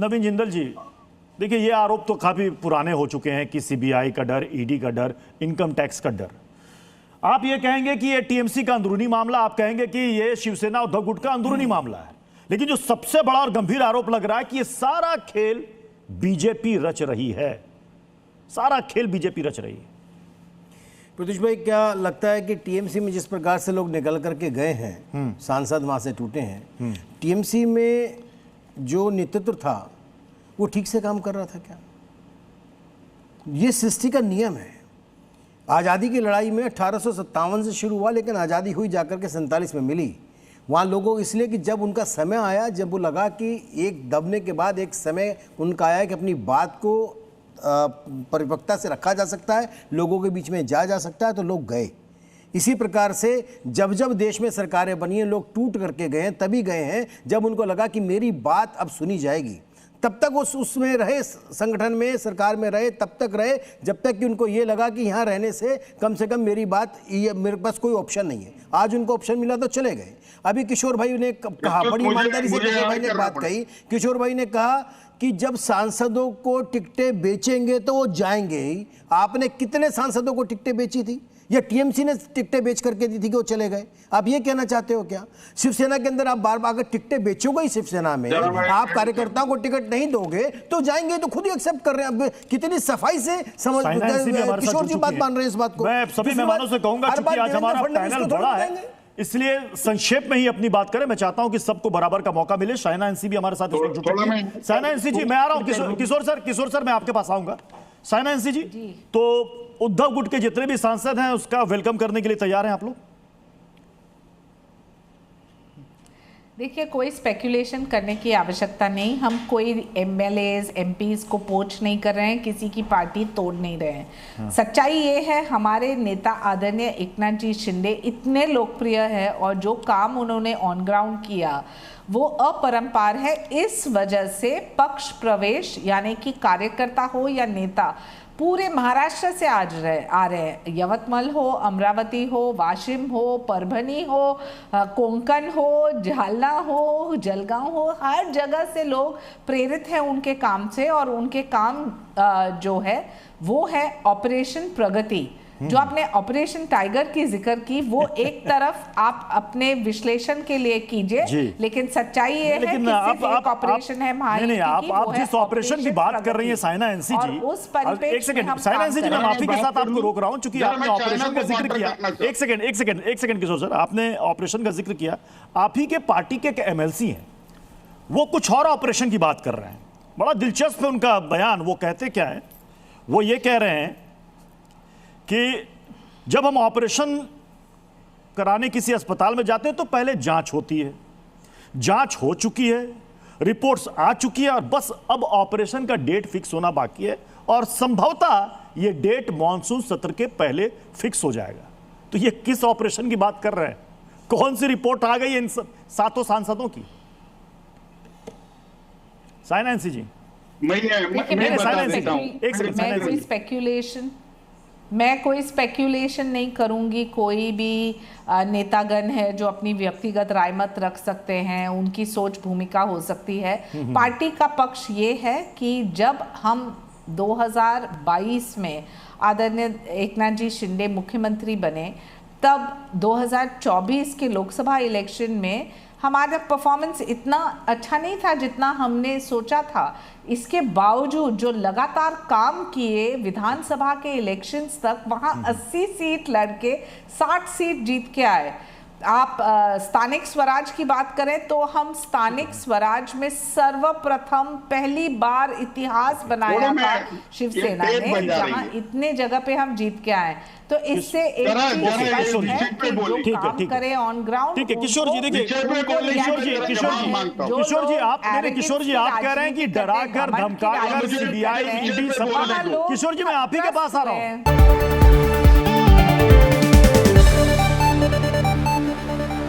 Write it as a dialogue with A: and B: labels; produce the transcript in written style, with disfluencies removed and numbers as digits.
A: नवीन जिंदल जी, देखिए ये आरोप तो काफी पुराने हो चुके हैं कि सीबीआई का डर, ईडी का डर, इनकम टैक्स का डर। आप ये कहेंगे कि ये टीएमसी का अंदरूनी मामला, आप कहेंगे कि ये शिवसेना उद्धव गुट का अंदरूनी मामला है, लेकिन जो सबसे बड़ा और गंभीर आरोप लग रहा है कि ये सारा खेल बीजेपी रच रही है, सारा खेल बीजेपी रच रही है।
B: प्रत्युष भाई, क्या लगता है कि टीएमसी में जिस प्रकार से लोग निकल करके गए हैं, सांसद वहां से टूटे हैं, टीएमसी में जो नेतृत्व था वो ठीक से काम कर रहा था क्या? ये सृष्टि का नियम है। आज़ादी की लड़ाई में 1857 से शुरू हुआ, लेकिन आज़ादी हुई जाकर के 47 में मिली। वहाँ लोगों को इसलिए कि जब उनका समय आया, जब वो लगा कि एक दबने के बाद एक समय उनका आया कि अपनी बात को परिपक्वता से रखा जा सकता है, लोगों के बीच में जा सकता है, तो लोग गए। इसी प्रकार से जब जब देश में सरकारें बनी हैं, लोग टूट करके गए हैं, तभी गए हैं जब उनको लगा कि मेरी बात अब सुनी जाएगी। तब तक वो उसमें रहे, संगठन में, सरकार में रहे, तब तक रहे जब तक कि उनको ये लगा कि यहाँ रहने से कम मेरी बात, ये मेरे पास कोई ऑप्शन नहीं है। आज उनको ऑप्शन मिला तो चले गए। अभी किशोर भाई ने कहा, बड़ी ईमानदारी से किशोर भाई ने बात कही, किशोर भाई ने कहा कि जब सांसदों को टिकटें बेचेंगे तो वो जाएंगे ही। आपने कितने सांसदों को टिकटें बेची थी, या टीएमसी ने टिकटें बेच करके दी थी कि वो चले गए? आप ये कहना चाहते हो क्या? शिवसेना के अंदर आप बार बार अगर टिकटें बेचोगे ही, शिवसेना में आप कार्यकर्ताओं को टिकट नहीं दोगे तो जाएंगे, तो खुद ही एक्सेप्ट कर रहे हैं। कितनी सफाई से समझ, किशोर जी बात मान रहे हैं इस बात को।
A: मैं सभी मेहमानों से कहूंगा, चूंकि आज हमारा पैनल बड़ा है, इसलिए संक्षेप में ही अपनी बात करें। मैं चाहता हूं कि सबको बराबर का मौका मिले। शाइना एनसी भी हमारे साथ शाइना एनसी जी, मैं आ रहा हूं। किशोर सर मैं आपके पास आऊंगा। शाइना एनसी जी, तो उद्धव गुट के जितने भी सांसद हैं उसका वेलकम करने के लिए तैयार हैं आप लोग?
C: देखिए, कोई स्पेकुलेशन करने की आवश्यकता नहीं। हम कोई एमएलएज एमपीज को पोच नहीं कर रहे हैं, किसी की पार्टी तोड़ नहीं रहे हैं। सच्चाई ये है, हमारे नेता आदरणीय एकनाथ जी शिंदे इतने लोकप्रिय है और जो काम उन्होंने ऑन ग्राउंड किया वो अपरंपार है। इस वजह से पक्ष प्रवेश, यानी कि कार्यकर्ता हो या नेता, पूरे महाराष्ट्र से आज आ रहे हैं। यवतमाल हो, अमरावती हो, वाशिम हो, परभनी हो, कोंकण हो, जालना हो, जलगांव हो, हर जगह से लोग प्रेरित हैं उनके काम से। और उनके काम जो है वो है ऑपरेशन प्रगति। जो आपने ऑपरेशन टाइगर की जिक्र की, वो एक तरफ आप अपने विश्लेषण के लिए कीजिए, लेकिन सच्चाई ये है कि सिर्फ एक ऑपरेशन है
A: नहीं, आप जिस ऑपरेशन की बात कर रही हैं शाइना एनसी जी, एक सेकंड शाइना एनसी जी, मैं माफी के साथ आपको रोक रहा हूं, चूंकि आपने ऑपरेशन का जिक्र किया। एक सेकंड किशोर सर, आपने ऑपरेशन का जिक्र किया। आप ही के पार्टी के एमएलसी हैं, वो कुछ और ऑपरेशन की बात कर रहे हैं। बड़ा दिलचस्प है उनका बयान। वो कहते क्या है, वो ये कह रहे हैं कि जब हम ऑपरेशन कराने किसी अस्पताल में जाते हैं तो पहले जांच होती है, जांच हो चुकी है, रिपोर्ट्स आ चुकी है, और बस अब ऑपरेशन का डेट फिक्स होना बाकी है, और संभवतः ये डेट मॉनसून सत्र के पहले फिक्स हो जाएगा। तो ये किस ऑपरेशन की बात कर रहे हैं? कौन सी रिपोर्ट आ गई है इन सातों सांसदों की? शाइना एनसी जी,
C: मैं कोई स्पेक्यूलेशन नहीं करूंगी। कोई भी नेतागण है जो अपनी व्यक्तिगत राय मत रख सकते हैं, उनकी सोच भूमिका हो सकती है। पार्टी का पक्ष ये है कि जब हम 2022 में आदरणीय एकनाथ जी शिंदे मुख्यमंत्री बने, तब 2024 के लोकसभा इलेक्शन में हमारा परफॉर्मेंस इतना अच्छा नहीं था जितना हमने सोचा था। इसके बावजूद जो लगातार काम किए, विधानसभा के इलेक्शंस तक वहाँ 80 सीट लड़के 60 सीट जीत के आए। आप स्थानिक स्वराज की बात करें तो हम स्थानिक स्वराज में सर्वप्रथम पहली बार इतिहास बनाया था शिवसेना ने, जहां इतने जगह पे हम जीत के आए। तो इससे एक चीज है कि जो काम करे ऑन ग्राउंड।
A: ठीक है किशोर जी, देखिए किशोर जी आप कह रहे हैं कि डरा कर धमका कर सीबीआई ईडी सब। किशोर जी मैं आप ही के पास आ रहा हूँ।